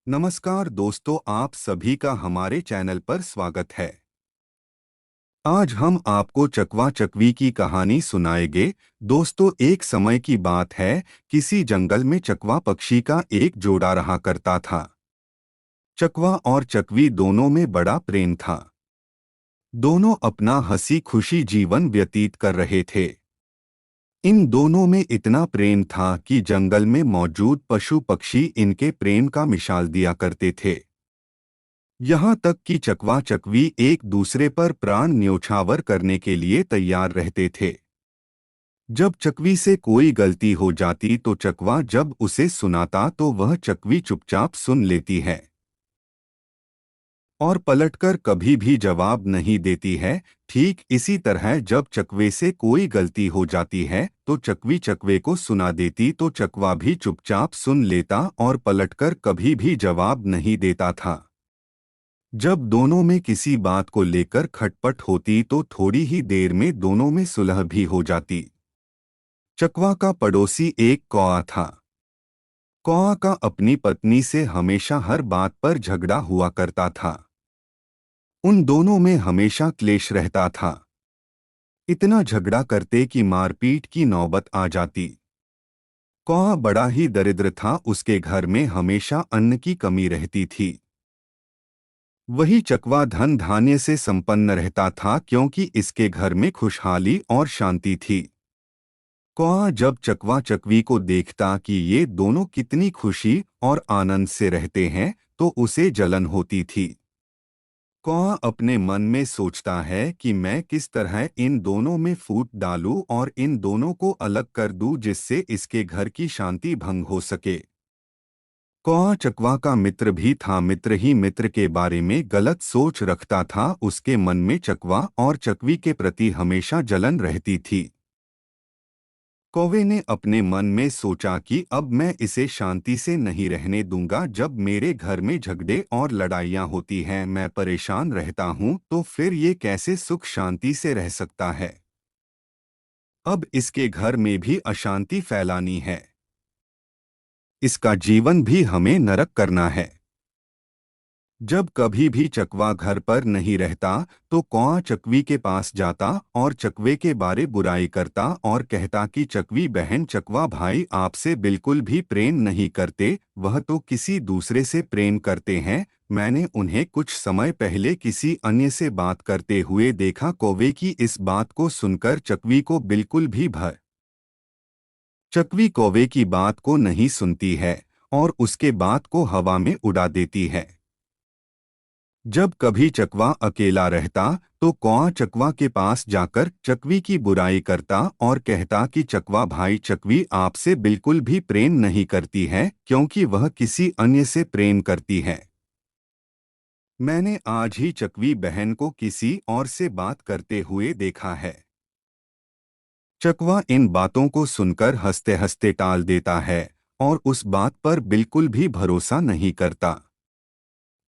नमस्कार दोस्तों, आप सभी का हमारे चैनल पर स्वागत है। आज हम आपको चकवा चकवी की कहानी सुनाएंगे। दोस्तों, एक समय की बात है, किसी जंगल में चकवा पक्षी का एक जोड़ा रहा करता था। चकवा और चकवी दोनों में बड़ा प्रेम था। दोनों अपना हंसी खुशी जीवन व्यतीत कर रहे थे। इन दोनों में इतना प्रेम था कि जंगल में मौजूद पशु पक्षी इनके प्रेम का मिसाल दिया करते थे। यहाँ तक कि चकवा चकवी एक दूसरे पर प्राण न्योछावर करने के लिए तैयार रहते थे। जब चकवी से कोई गलती हो जाती तो चकवा जब उसे सुनाता तो वह चकवी चुपचाप सुन लेती है और पलटकर कभी भी जवाब नहीं देती है। ठीक इसी तरह जब चकवे से कोई गलती हो जाती है तो चकवी चकवे को सुना देती तो चकवा भी चुपचाप सुन लेता और पलटकर कभी भी जवाब नहीं देता था। जब दोनों में किसी बात को लेकर खटपट होती तो थोड़ी ही देर में दोनों में सुलह भी हो जाती। चकवा का पड़ोसी एक कौआ था। कौआ का अपनी पत्नी से हमेशा हर बात पर झगड़ा हुआ करता था। उन दोनों में हमेशा क्लेश रहता था। इतना झगड़ा करते कि मारपीट की नौबत आ जाती। कौआ बड़ा ही दरिद्र था, उसके घर में हमेशा अन्न की कमी रहती थी। वही चकवा धन धान्य से संपन्न रहता था क्योंकि इसके घर में खुशहाली और शांति थी। कौआ जब चकवा चकवी को देखता कि ये दोनों कितनी खुशी और आनंद से रहते हैं तो उसे जलन होती थी। कौआ अपने मन में सोचता है कि मैं किस तरह इन दोनों में फूट डालूं और इन दोनों को अलग कर दूं जिससे इसके घर की शांति भंग हो सके। कौआ चकवा का मित्र भी था। मित्र ही मित्र के बारे में गलत सोच रखता था। उसके मन में चकवा और चकवी के प्रति हमेशा जलन रहती थी। कौवे ने अपने मन में सोचा कि अब मैं इसे शांति से नहीं रहने दूंगा। जब मेरे घर में झगड़े और लड़ाइयाँ होती हैं, मैं परेशान रहता हूँ, तो फिर ये कैसे सुख शांति से रह सकता है। अब इसके घर में भी अशांति फैलानी है। इसका जीवन भी हमें नरक करना है। जब कभी भी चकवा घर पर नहीं रहता तो कौआ चकवी के पास जाता और चकवे के बारे बुराई करता और कहता कि चकवी बहन, चकवा भाई आपसे बिल्कुल भी प्रेम नहीं करते, वह तो किसी दूसरे से प्रेम करते हैं। मैंने उन्हें कुछ समय पहले किसी अन्य से बात करते हुए देखा। कौवे की इस बात को सुनकर चकवी को बिल्कुल भी भय। चकवी कौवे की बात को नहीं सुनती है और उसके बात को हवा में उड़ा देती है। जब कभी चकवा अकेला रहता तो कौआ चकवा के पास जाकर चकवी की बुराई करता और कहता कि चकवा भाई, चकवी आपसे बिल्कुल भी प्रेम नहीं करती है क्योंकि वह किसी अन्य से प्रेम करती है। मैंने आज ही चकवी बहन को किसी और से बात करते हुए देखा है। चकवा इन बातों को सुनकर हंसते हंसते टाल देता है और उस बात पर बिल्कुल भी भरोसा नहीं करता।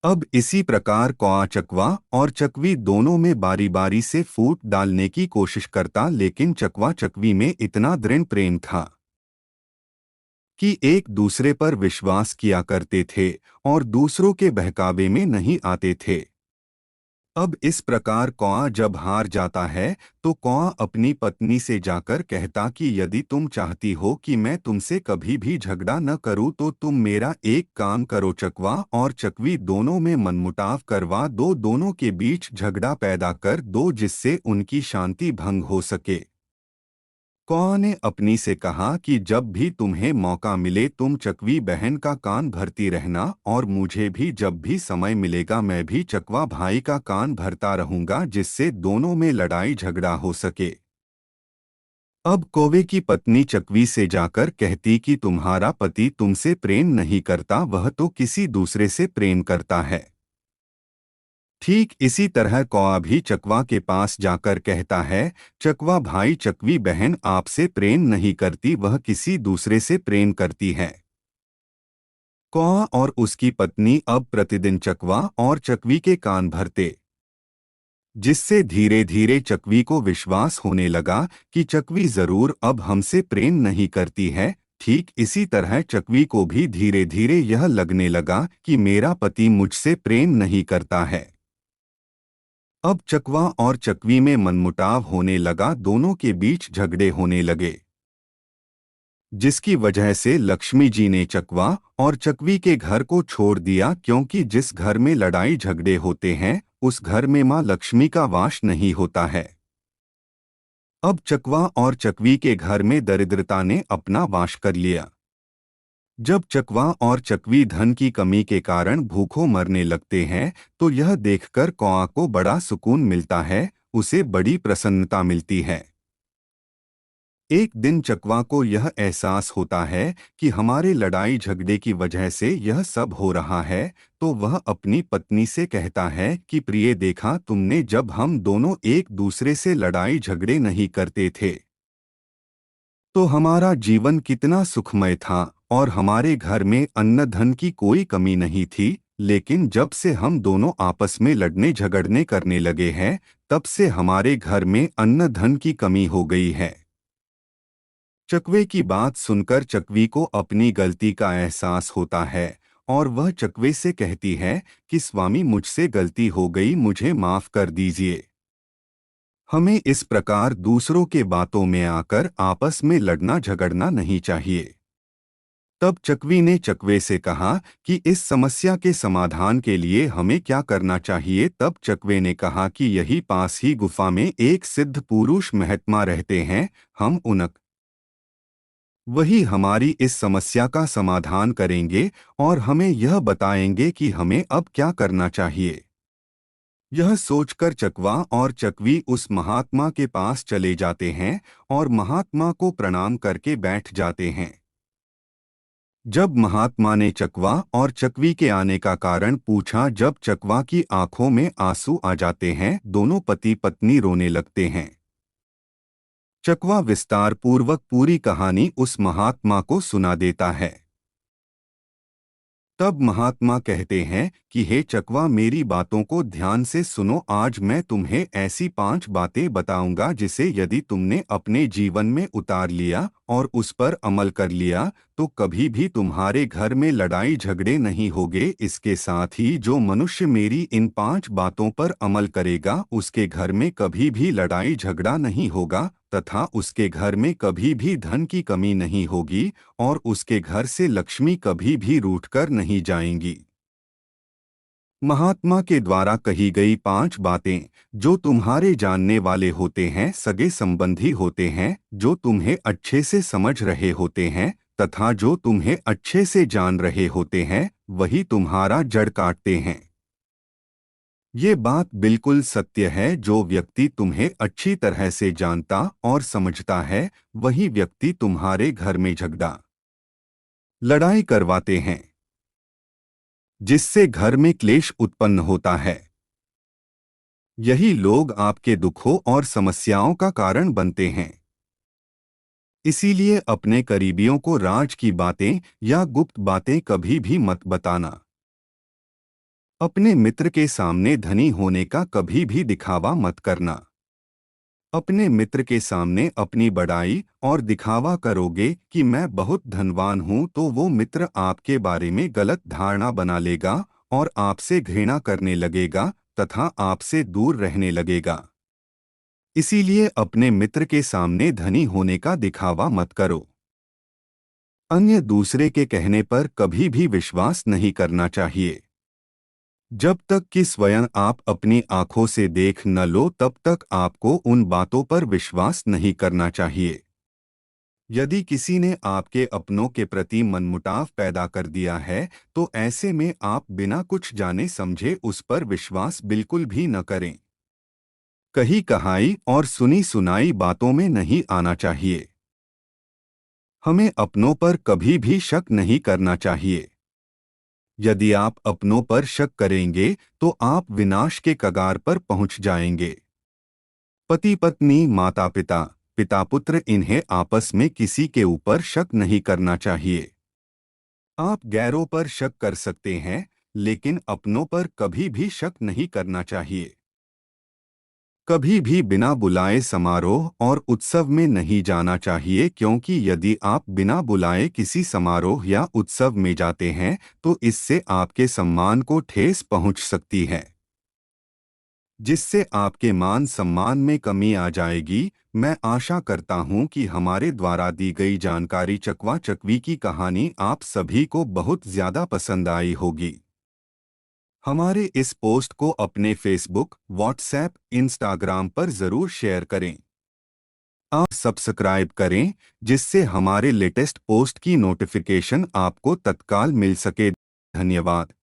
अब इसी प्रकार कौआ चकवा और चकवी दोनों में बारी बारी से फूट डालने की कोशिश करता, लेकिन चकवा चकवी में इतना दृढ़ प्रेम था कि एक दूसरे पर विश्वास किया करते थे और दूसरों के बहकावे में नहीं आते थे। अब इस प्रकार कौआ जब हार जाता है तो कौआ अपनी पत्नी से जाकर कहता कि यदि तुम चाहती हो कि मैं तुमसे कभी भी झगड़ा न करूं तो तुम मेरा एक काम करो, चकवा और चकवी दोनों में मनमुटाव करवा दो, दोनों के बीच झगड़ा पैदा कर दो जिससे उनकी शांति भंग हो सके। कौआ ने अपनी से कहा कि जब भी तुम्हें मौका मिले तुम चकवी बहन का कान भरती रहना और मुझे भी जब भी समय मिलेगा मैं भी चकवा भाई का कान भरता रहूंगा जिससे दोनों में लड़ाई झगड़ा हो सके। अब कौवे की पत्नी चकवी से जाकर कहती कि तुम्हारा पति तुमसे प्रेम नहीं करता, वह तो किसी दूसरे से प्रेम करता है। ठीक इसी तरह कौआ भी चकवा के पास जाकर कहता है, चकवा भाई, चकवी बहन आपसे प्रेम नहीं करती, वह किसी दूसरे से प्रेम करती है। कौआ और उसकी पत्नी अब प्रतिदिन चकवा और चकवी के कान भरते, जिससे धीरे धीरे चकवी को विश्वास होने लगा कि चकवी जरूर अब हमसे प्रेम नहीं करती है। ठीक इसी तरह चकवी को भी धीरे धीरे यह लगने लगा कि मेरा पति मुझसे प्रेम नहीं करता है। अब चकवा और चकवी में मनमुटाव होने लगा, दोनों के बीच झगड़े होने लगे, जिसकी वजह से लक्ष्मी जी ने चकवा और चकवी के घर को छोड़ दिया, क्योंकि जिस घर में लड़ाई झगड़े होते हैं उस घर में मां लक्ष्मी का वास नहीं होता है। अब चकवा और चकवी के घर में दरिद्रता ने अपना वास कर लिया। जब चकवा और चकवी धन की कमी के कारण भूखों मरने लगते हैं तो यह देखकर कौआ को बड़ा सुकून मिलता है, उसे बड़ी प्रसन्नता मिलती है। एक दिन चकवा को यह एहसास होता है कि हमारे लड़ाई झगड़े की वजह से यह सब हो रहा है, तो वह अपनी पत्नी से कहता है कि प्रिय, देखा तुमने, जब हम दोनों एक दूसरे से लड़ाई झगड़े नहीं करते थे तो हमारा जीवन कितना सुखमय था और हमारे घर में अन्न धन की कोई कमी नहीं थी। लेकिन जब से हम दोनों आपस में लड़ने झगड़ने करने लगे हैं तब से हमारे घर में अन्न धन की कमी हो गई है। चकवे की बात सुनकर चकवी को अपनी गलती का एहसास होता है और वह चकवे से कहती है कि स्वामी, मुझसे गलती हो गई, मुझे माफ कर दीजिए। हमें इस प्रकार दूसरों के बातों में आकर आपस में लड़ना झगड़ना नहीं चाहिए। तब चकवी ने चकवे से कहा कि इस समस्या के समाधान के लिए हमें क्या करना चाहिए। तब चकवे ने कहा कि यही पास ही गुफा में एक सिद्ध पुरुष महात्मा रहते हैं, हम उनक वही हमारी इस समस्या का समाधान करेंगे और हमें यह बताएंगे कि हमें अब क्या करना चाहिए। यह सोचकर चकवा और चकवी उस महात्मा के पास चले जाते हैं और महात्मा को प्रणाम करके बैठ जाते हैं। जब महात्मा ने चकवा और चकवी के आने का कारण पूछा, जब चकवा की आंखों में आंसू आ जाते हैं, दोनों पति पत्नी रोने लगते हैं। चकवा विस्तार पूर्वक पूरी कहानी उस महात्मा को सुना देता है। तब महात्मा कहते हैं कि हे चकवा, मेरी बातों को ध्यान से सुनो। आज मैं तुम्हें ऐसी 5 बातें बताऊंगा जिसे यदि तुमने अपने जीवन में उतार लिया और उस पर अमल कर लिया तो कभी भी तुम्हारे घर में लड़ाई झगड़े नहीं होंगे। इसके साथ ही जो मनुष्य मेरी इन 5 बातों पर अमल करेगा उसके घर में कभी भी लड़ाई झगड़ा नहीं होगा तथा उसके घर में कभी भी धन की कमी नहीं होगी और उसके घर से लक्ष्मी कभी भी रूठकर नहीं जाएंगी। महात्मा के द्वारा कही गई 5 बातें, जो तुम्हारे जानने वाले होते हैं, सगे संबंधी होते हैं, जो तुम्हें अच्छे से समझ रहे होते हैं तथा जो तुम्हें अच्छे से जान रहे होते हैं, वही तुम्हारा जड़ काटते हैं। ये बात बिल्कुल सत्य है। जो व्यक्ति तुम्हें अच्छी तरह से जानता और समझता है वही व्यक्ति तुम्हारे घर में झगड़ा लड़ाई करवाते हैं, जिससे घर में क्लेश उत्पन्न होता है। यही लोग आपके दुखों और समस्याओं का कारण बनते हैं। इसीलिए अपने करीबियों को राज की बातें या गुप्त बातें कभी भी मत बताना। अपने मित्र के सामने धनी होने का कभी भी दिखावा मत करना। अपने मित्र के सामने अपनी बड़ाई और दिखावा करोगे कि मैं बहुत धनवान हूं तो वो मित्र आपके बारे में गलत धारणा बना लेगा और आपसे घृणा करने लगेगा तथा आपसे दूर रहने लगेगा। इसीलिए अपने मित्र के सामने धनी होने का दिखावा मत करो। अन्य दूसरे के कहने पर कभी भी विश्वास नहीं करना चाहिए। जब तक कि स्वयं आप अपनी आंखों से देख न लो तब तक आपको उन बातों पर विश्वास नहीं करना चाहिए। यदि किसी ने आपके अपनों के प्रति मनमुटाव पैदा कर दिया है तो ऐसे में आप बिना कुछ जाने समझे उस पर विश्वास बिल्कुल भी न करें। कही कहाई और सुनी सुनाई बातों में नहीं आना चाहिए। हमें अपनों पर कभी भी शक नहीं करना चाहिए। यदि आप अपनों पर शक करेंगे तो आप विनाश के कगार पर पहुंच जाएंगे। पति पत्नी, माता पिता, पिता पुत्र, इन्हें आपस में किसी के ऊपर शक नहीं करना चाहिए। आप गैरों पर शक कर सकते हैं लेकिन अपनों पर कभी भी शक नहीं करना चाहिए। कभी भी बिना बुलाए समारोह और उत्सव में नहीं जाना चाहिए, क्योंकि यदि आप बिना बुलाए किसी समारोह या उत्सव में जाते हैं तो इससे आपके सम्मान को ठेस पहुंच सकती है, जिससे आपके मान सम्मान में कमी आ जाएगी। मैं आशा करता हूं कि हमारे द्वारा दी गई जानकारी चकवा चकवी की कहानी आप सभी को बहुत ज्यादा पसंद आई होगी। हमारे इस पोस्ट को अपने फेसबुक, व्हाट्सएप, इंस्टाग्राम पर जरूर शेयर करें। आप सब्सक्राइब करें जिससे हमारे लेटेस्ट पोस्ट की नोटिफिकेशन आपको तत्काल मिल सके। धन्यवाद।